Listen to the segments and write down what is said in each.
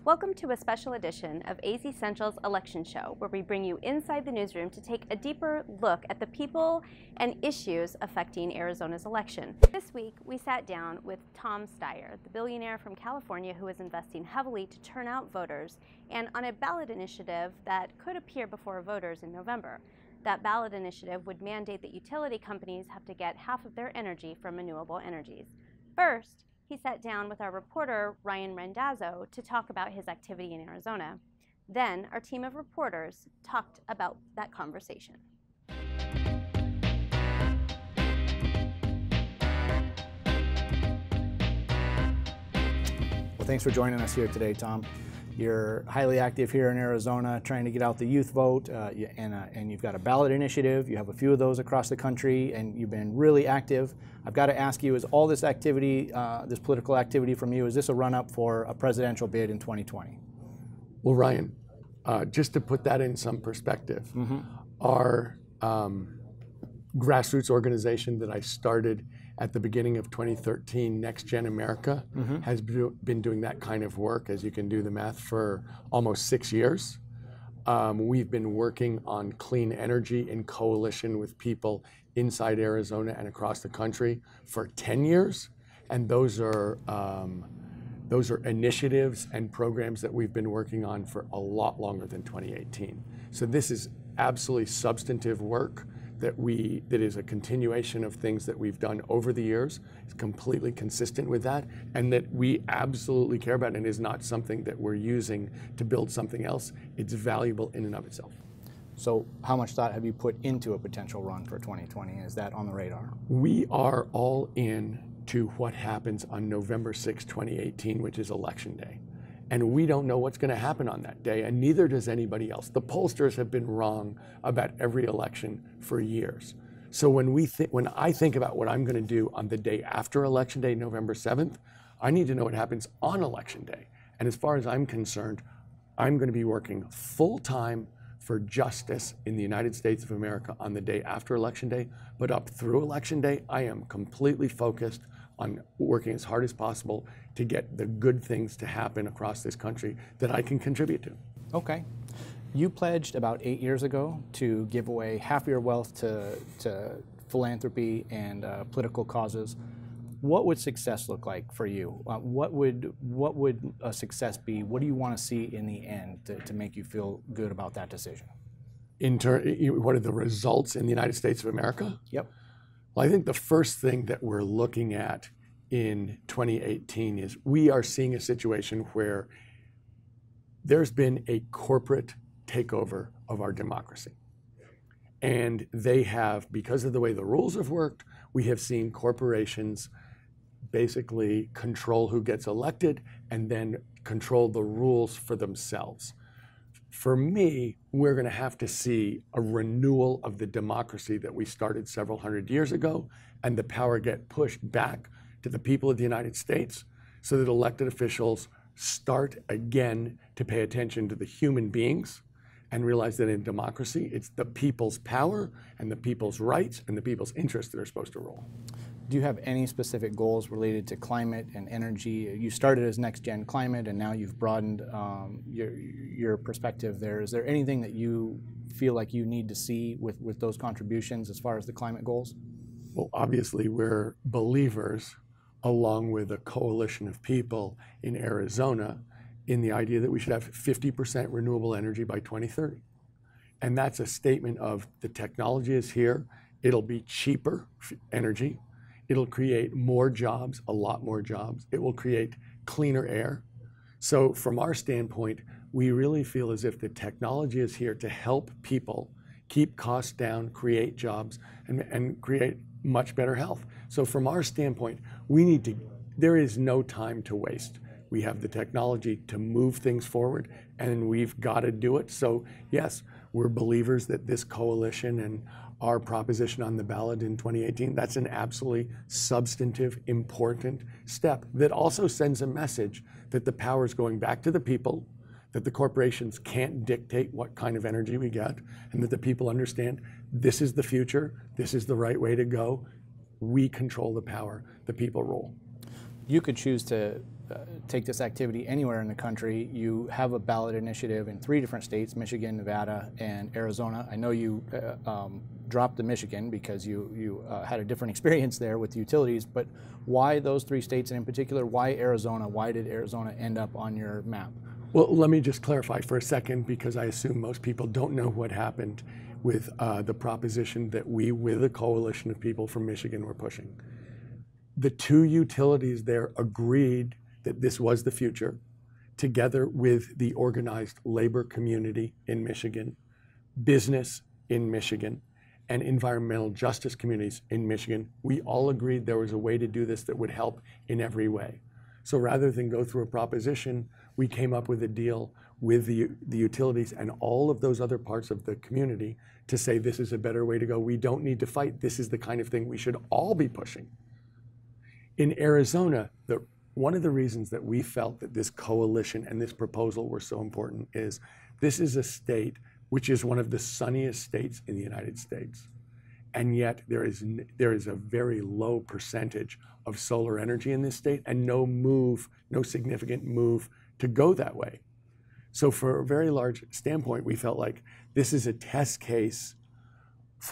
Welcome to a special edition of AZ Central's election show, where we bring you inside the newsroom to take a deeper look at the people and issues affecting Arizona's election. This week, we sat down with Tom Steyer, the billionaire from California who is investing heavily to turn out voters, and on a ballot initiative that could appear before voters in November. That ballot initiative would mandate that utility companies have to get half of their energy from renewable energies. First, he sat down with our reporter, Ryan Randazzo, to talk about his activity in Arizona. Then, our team of reporters talked about that conversation. Well, thanks for joining us here today, Tom. You're highly active here in Arizona, trying to get out the youth vote, and you've got a ballot initiative. You have a few of those across the country, and you've been really active. I've got to ask you, is all this activity, this political activity from you, is this a run-up for a presidential bid in 2020? Well, Ryan, just to put that in some perspective, our grassroots organization that I started at the beginning of 2013, NextGen America, has been doing that kind of work, as you can do the math, for almost 6 years. We've been working on clean energy in coalition with people inside Arizona and across the country for 10 years. And those are initiatives and programs that we've been working on for a lot longer than 2018. So this is absolutely substantive work that is a continuation of things that we've done over the years. It's completely consistent with that, and that we absolutely care about, and is not something that we're using to build something else. It's valuable in and of itself. So how much thought have you put into a potential run for 2020? Is that on the radar? We are all in to what happens on November 6, 2018, which is Election Day. And we don't know what's going to happen on that day, and neither does anybody else. The pollsters have been wrong about every election for years. So when I think about what I'm going to do on the day after Election Day, November 7th, I need to know what happens on Election Day. And as far as I'm concerned, I'm going to be working full-time for justice in the United States of America on the day after Election Day. But up through Election Day, I am completely focused on working as hard as possible to get the good things to happen across this country that I can contribute to. Okay. You pledged about 8 years ago to give away half your wealth to philanthropy and political causes. What would success look like for you? What would a success be? What do you want to see in the end to make you feel good about that decision? What are the results in the United States of America? Yep. Well, I think the first thing that we're looking at in 2018 is we are seeing a situation where there's been a corporate takeover of our democracy. And they have, because of the way the rules have worked, we have seen corporations basically control who gets elected and then control the rules for themselves. For me, we're going to have to see a renewal of the democracy that we started several hundred years ago, and the power get pushed back to the people of the United States so that elected officials start again to pay attention to the human beings and realize that in democracy, it's the people's power and the people's rights and the people's interests that are supposed to rule. Do you have any specific goals related to climate and energy? You started as NextGen Climate, and now you've broadened your perspective there. Is there anything that you feel like you need to see with those contributions as far as the climate goals? Well, obviously, we're believers, along with a coalition of people in Arizona, in the idea that we should have 50% renewable energy by 2030. And that's a statement of the technology is here. It'll be cheaper energy. It'll create more jobs, a lot more jobs. It will create cleaner air. So from our standpoint, we really feel as if the technology is here to help people keep costs down, create jobs, and create much better health. So from our standpoint, there is no time to waste. We have the technology to move things forward, and we've got to do it. So yes, we're believers that this coalition and our proposition on the ballot in 2018, that's an absolutely substantive, important step that also sends a message that the power is going back to the people, that the corporations can't dictate what kind of energy we get, and that the people understand this is the future, this is the right way to go. We control the power, the people rule. You could choose to take this activity anywhere in the country. You have a ballot initiative in 3 different states, Michigan, Nevada, and Arizona. I know you dropped the Michigan because you had a different experience there with the utilities, but why those 3 states, and in particular, why Arizona? Why did Arizona end up on your map? Well, let me just clarify for a second, because I assume most people don't know what happened with the proposition that we, with a coalition of people from Michigan, were pushing. The 2 utilities there agreed that this was the future, together with the organized labor community in Michigan, business in Michigan, and environmental justice communities in Michigan. We all agreed there was a way to do this that would help in every way. So rather than go through a proposition, we came up with a deal with the utilities and all of those other parts of the community to say this is a better way to go. We don't need to fight. This is the kind of thing we should all be pushing. In Arizona, one of the reasons that we felt that this coalition and this proposal were so important is this is a state which is one of the sunniest states in the United States. And yet there is a very low percentage of solar energy in this state and no significant move to go that way. So for a very large standpoint, we felt like this is a test case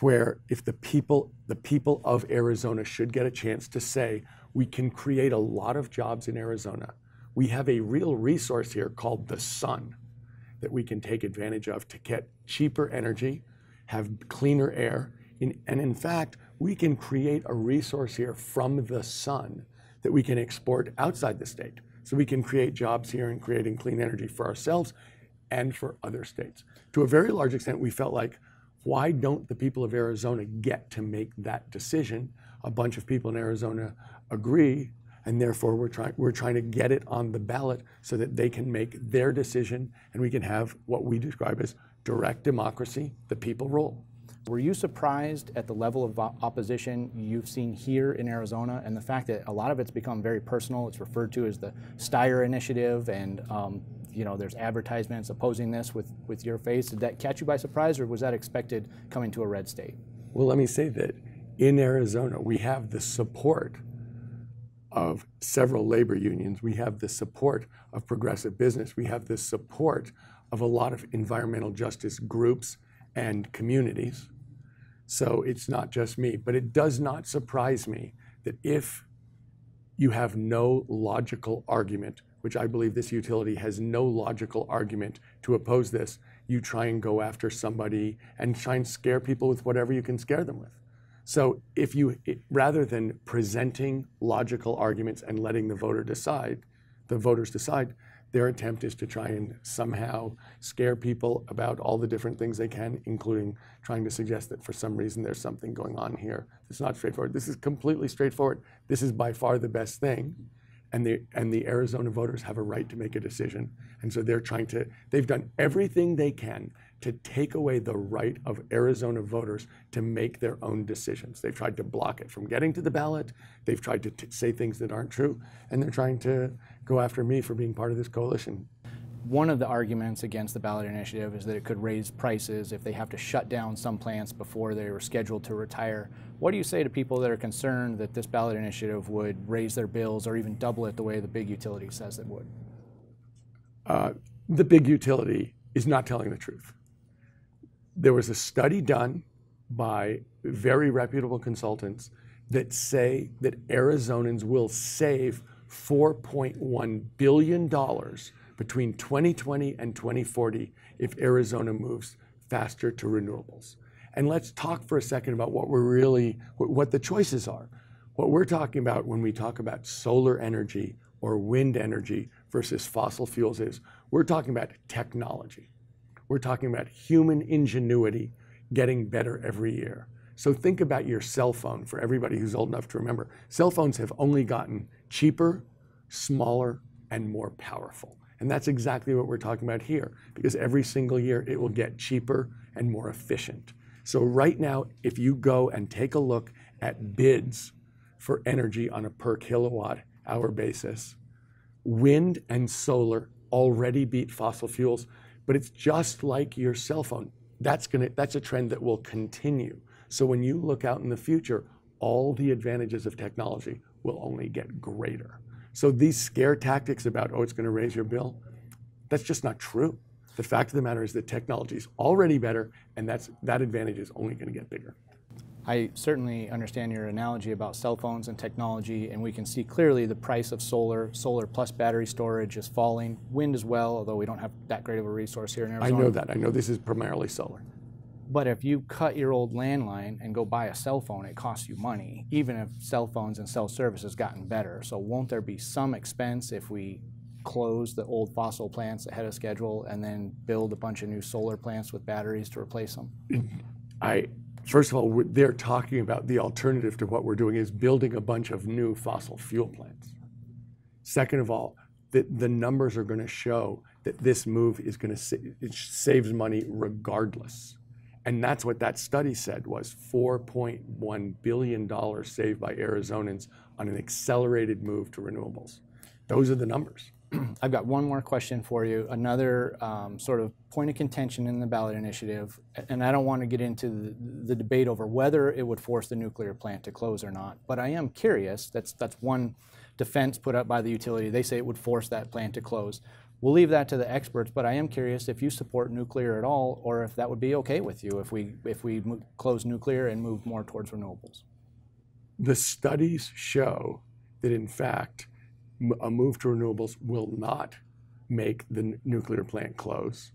where if the people of Arizona should get a chance to say, we can create a lot of jobs in Arizona. We have a real resource here called the sun that we can take advantage of to get cheaper energy, have cleaner air, and in fact, we can create a resource here from the sun that we can export outside the state. So we can create jobs here and creating clean energy for ourselves and for other states. To a very large extent, we felt like, why don't the people of Arizona get to make that decision? A bunch of people in Arizona agree, and therefore we're trying to get it on the ballot so that they can make their decision and we can have what we describe as direct democracy, the people rule. Were you surprised at the level of opposition you've seen here in Arizona and the fact that a lot of it's become very personal? It's referred to as the Steyer Initiative, and there's advertisements opposing this with your face. Did that catch you by surprise, or was that expected coming to a red state? Well, let me say that in Arizona, we have the support of several labor unions. We have the support of progressive business. We have the support of a lot of environmental justice groups and communities. So it's not just me, but it does not surprise me that if you have no logical argument, which I believe this utility has no logical argument to oppose this, you try and go after somebody and try and scare people with whatever you can scare them with. So rather than presenting logical arguments and letting the voters decide, their attempt is to try and somehow scare people about all the different things they can, including trying to suggest that for some reason there's something going on here. It's not straightforward. This is completely straightforward. This is by far the best thing. And the Arizona voters have a right to make a decision. And so they've done everything they can to take away the right of Arizona voters to make their own decisions. They've tried to block it from getting to the ballot. They've tried to say things that aren't true. And they're trying to go after me for being part of this coalition. One of the arguments against the ballot initiative is that it could raise prices if they have to shut down some plants before they were scheduled to retire. What do you say to people that are concerned that this ballot initiative would raise their bills or even double it the way the big utility says it would? The big utility is not telling the truth. There was a study done by very reputable consultants that say that Arizonans will save $4.1 billion between 2020 and 2040 if Arizona moves faster to renewables. And let's talk for a second about what the choices are. What we're talking about when we talk about solar energy or wind energy versus fossil fuels is we're talking about technology. We're talking about human ingenuity getting better every year. So think about your cell phone for everybody who's old enough to remember. Cell phones have only gotten cheaper, smaller, and more powerful. And that's exactly what we're talking about here, because every single year it will get cheaper and more efficient. So right now, if you go and take a look at bids for energy on a per kilowatt hour basis, wind and solar already beat fossil fuels, but it's just like your cell phone. That's a trend that will continue. So when you look out in the future, all the advantages of technology will only get greater. So these scare tactics about, oh, it's going to raise your bill, that's just not true. The fact of the matter is that technology is already better, and that advantage is only going to get bigger. I certainly understand your analogy about cell phones and technology, and we can see clearly the price of solar plus battery storage is falling. Wind as well, although we don't have that great of a resource here in Arizona. I know that. I know this is primarily solar. But if you cut your old landline and go buy a cell phone, it costs you money, even if cell phones and cell service has gotten better. So won't there be some expense if we close the old fossil plants ahead of schedule and then build a bunch of new solar plants with batteries to replace them? First of all, they're talking about the alternative to what we're doing is building a bunch of new fossil fuel plants. Second of all, the numbers are going to show that this move is going to it saves money regardless. And that's what that study said was $4.1 billion saved by Arizonans on an accelerated move to renewables. Those are the numbers. I've got one more question for you. Another sort of point of contention in the ballot initiative, and I don't want to get into the debate over whether it would force the nuclear plant to close or not, but I am curious. That's one defense put up by the utility. They say it would force that plant to close. We'll leave that to the experts, but I am curious if you support nuclear at all, or if that would be okay with you if we close nuclear and move more towards renewables. The studies show that, in fact, a move to renewables will not make the nuclear plant close.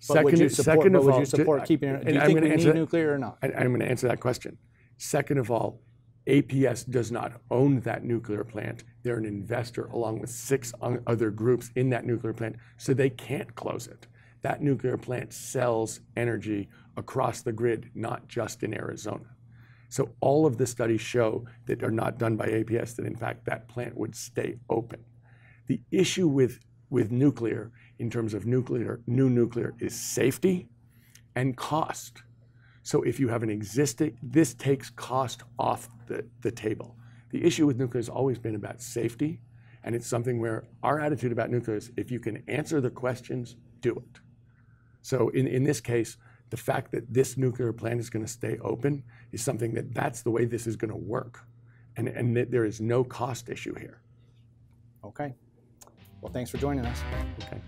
But would you support keeping it? Do you think we need nuclear or not? I'm going to answer that question. Second of all, APS does not own that nuclear plant. They're an investor along with 6 other groups in that nuclear plant, so they can't close it. That nuclear plant sells energy across the grid, not just in Arizona. So all of the studies show that are not done by APS that, in fact, that plant would stay open. The issue with nuclear, in terms of new nuclear, is safety and cost. So if you have an existing, this takes cost off the table. The issue with nuclear has always been about safety, and it's something where our attitude about nuclear is if you can answer the questions, do it. So in this case, the fact that this nuclear plant is going to stay open is something that's the way this is going to work. And that there is no cost issue here. Okay. Well, thanks for joining us. Okay.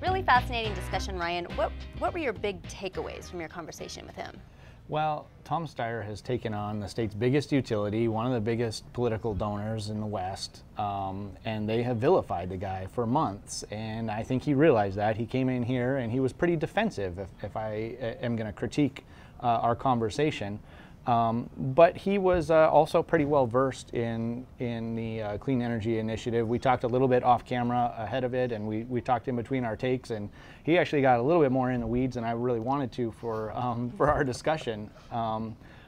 Really fascinating discussion, Ryan. What were your big takeaways from your conversation with him? Well, Tom Steyer has taken on the state's biggest utility, one of the biggest political donors in the West, and they have vilified the guy for months. And I think he realized that. He came in here and he was pretty defensive, if I am going to critique our conversation. But he was also pretty well versed in the Clean Energy Initiative. We talked a little bit off camera ahead of it, and we talked in between our takes, and he actually got a little bit more in the weeds than I really wanted to for our discussion.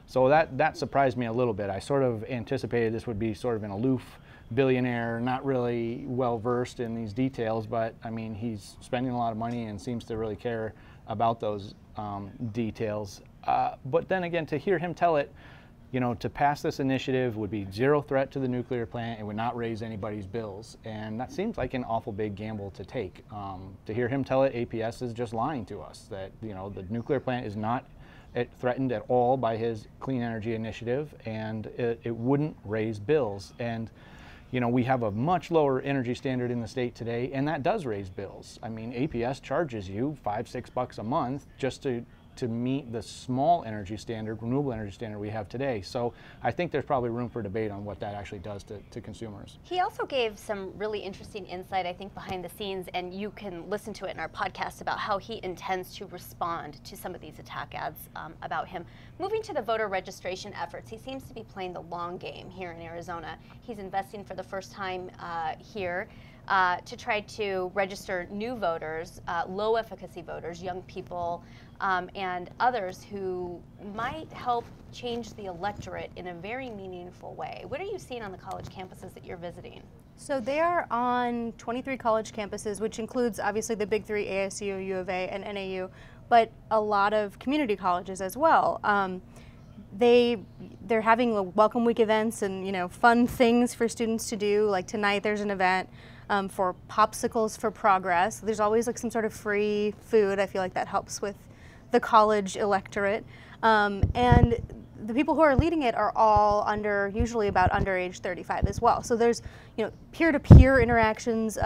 So that surprised me a little bit. I sort of anticipated this would be sort of an aloof billionaire, not really well versed in these details, but I mean, he's spending a lot of money and seems to really care about those details. But then again, to hear him tell it, you know, to pass this initiative would be zero threat to the nuclear plant. It would not raise anybody's bills. And that seems like an awful big gamble to take. To hear him tell it, APS is just lying to us that, you know, the nuclear plant is not threatened at all by his Clean Energy Initiative, and it wouldn't raise bills. And, you know, we have a much lower energy standard in the state today, and that does raise bills. I mean, APS charges you $5-6 a month just to meet the small energy standard, renewable energy standard we have today. So I think there's probably room for debate on what that actually does to consumers. He also gave some really interesting insight, I think, behind the scenes, and you can listen to it in our podcast about how he intends to respond to some of these attack ads about him. Moving to the voter registration efforts, he seems to be playing the long game here in Arizona. He's investing for the first time here to try to register new voters, low efficacy voters, young people, and others who might help change the electorate in a very meaningful way. What are you seeing on the college campuses that you're visiting? So they are on 23 college campuses, which includes obviously the big three, ASU, U of A, and NAU, but a lot of community colleges as well. They're having welcome week events and, you know, fun things for students to do. Like tonight there's an event for Popsicles for Progress. There's always like some sort of free food. I feel like that helps with the college electorate. And the people who are leading it are all usually about under age 35 as well. So there's, peer-to-peer interactions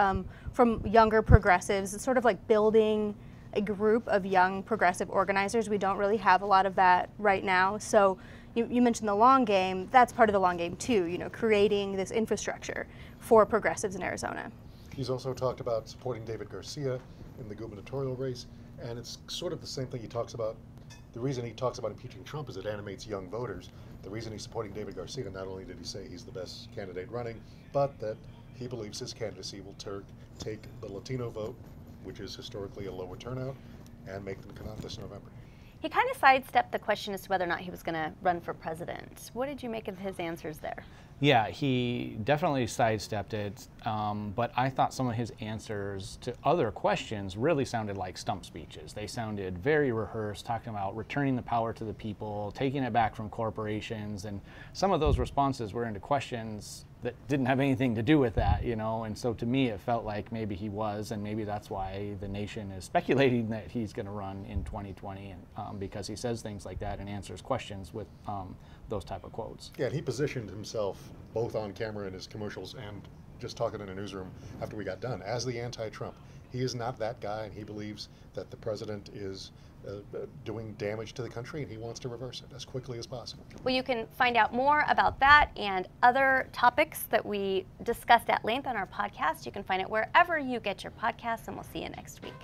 from younger progressives. It's sort of like building a group of young progressive organizers. We don't really have a lot of that right now. So you mentioned the long game. That's part of the long game too, creating this infrastructure for progressives in Arizona. He's also talked about supporting David Garcia in the gubernatorial race, and it's sort of the same thing he talks about. The reason he talks about impeaching Trump is it animates young voters. The reason he's supporting David Garcia, not only did he say he's the best candidate running, but that he believes his candidacy will take the Latino vote, which is historically a lower turnout, and make them come out this November. He kind of sidestepped the question as to whether or not he was going to run for president. What did you make of his answers there? Yeah, he definitely sidestepped it, but I thought some of his answers to other questions really sounded like stump speeches. They sounded very rehearsed, talking about returning the power to the people, taking it back from corporations, and some of those responses were into questions that didn't have anything to do with that, and so to me it felt like maybe he was, and maybe that's why the nation is speculating that he's going to run in 2020, and because he says things like that and answers questions with those type of quotes. Yeah, and he positioned himself both on camera in his commercials and just talking in a newsroom after we got done as the anti-Trump. He is not that guy, and he believes that the president is doing damage to the country, and he wants to reverse it as quickly as possible. Well, you can find out more about that and other topics that we discussed at length on our podcast. You can find it wherever you get your podcasts, and we'll see you next week.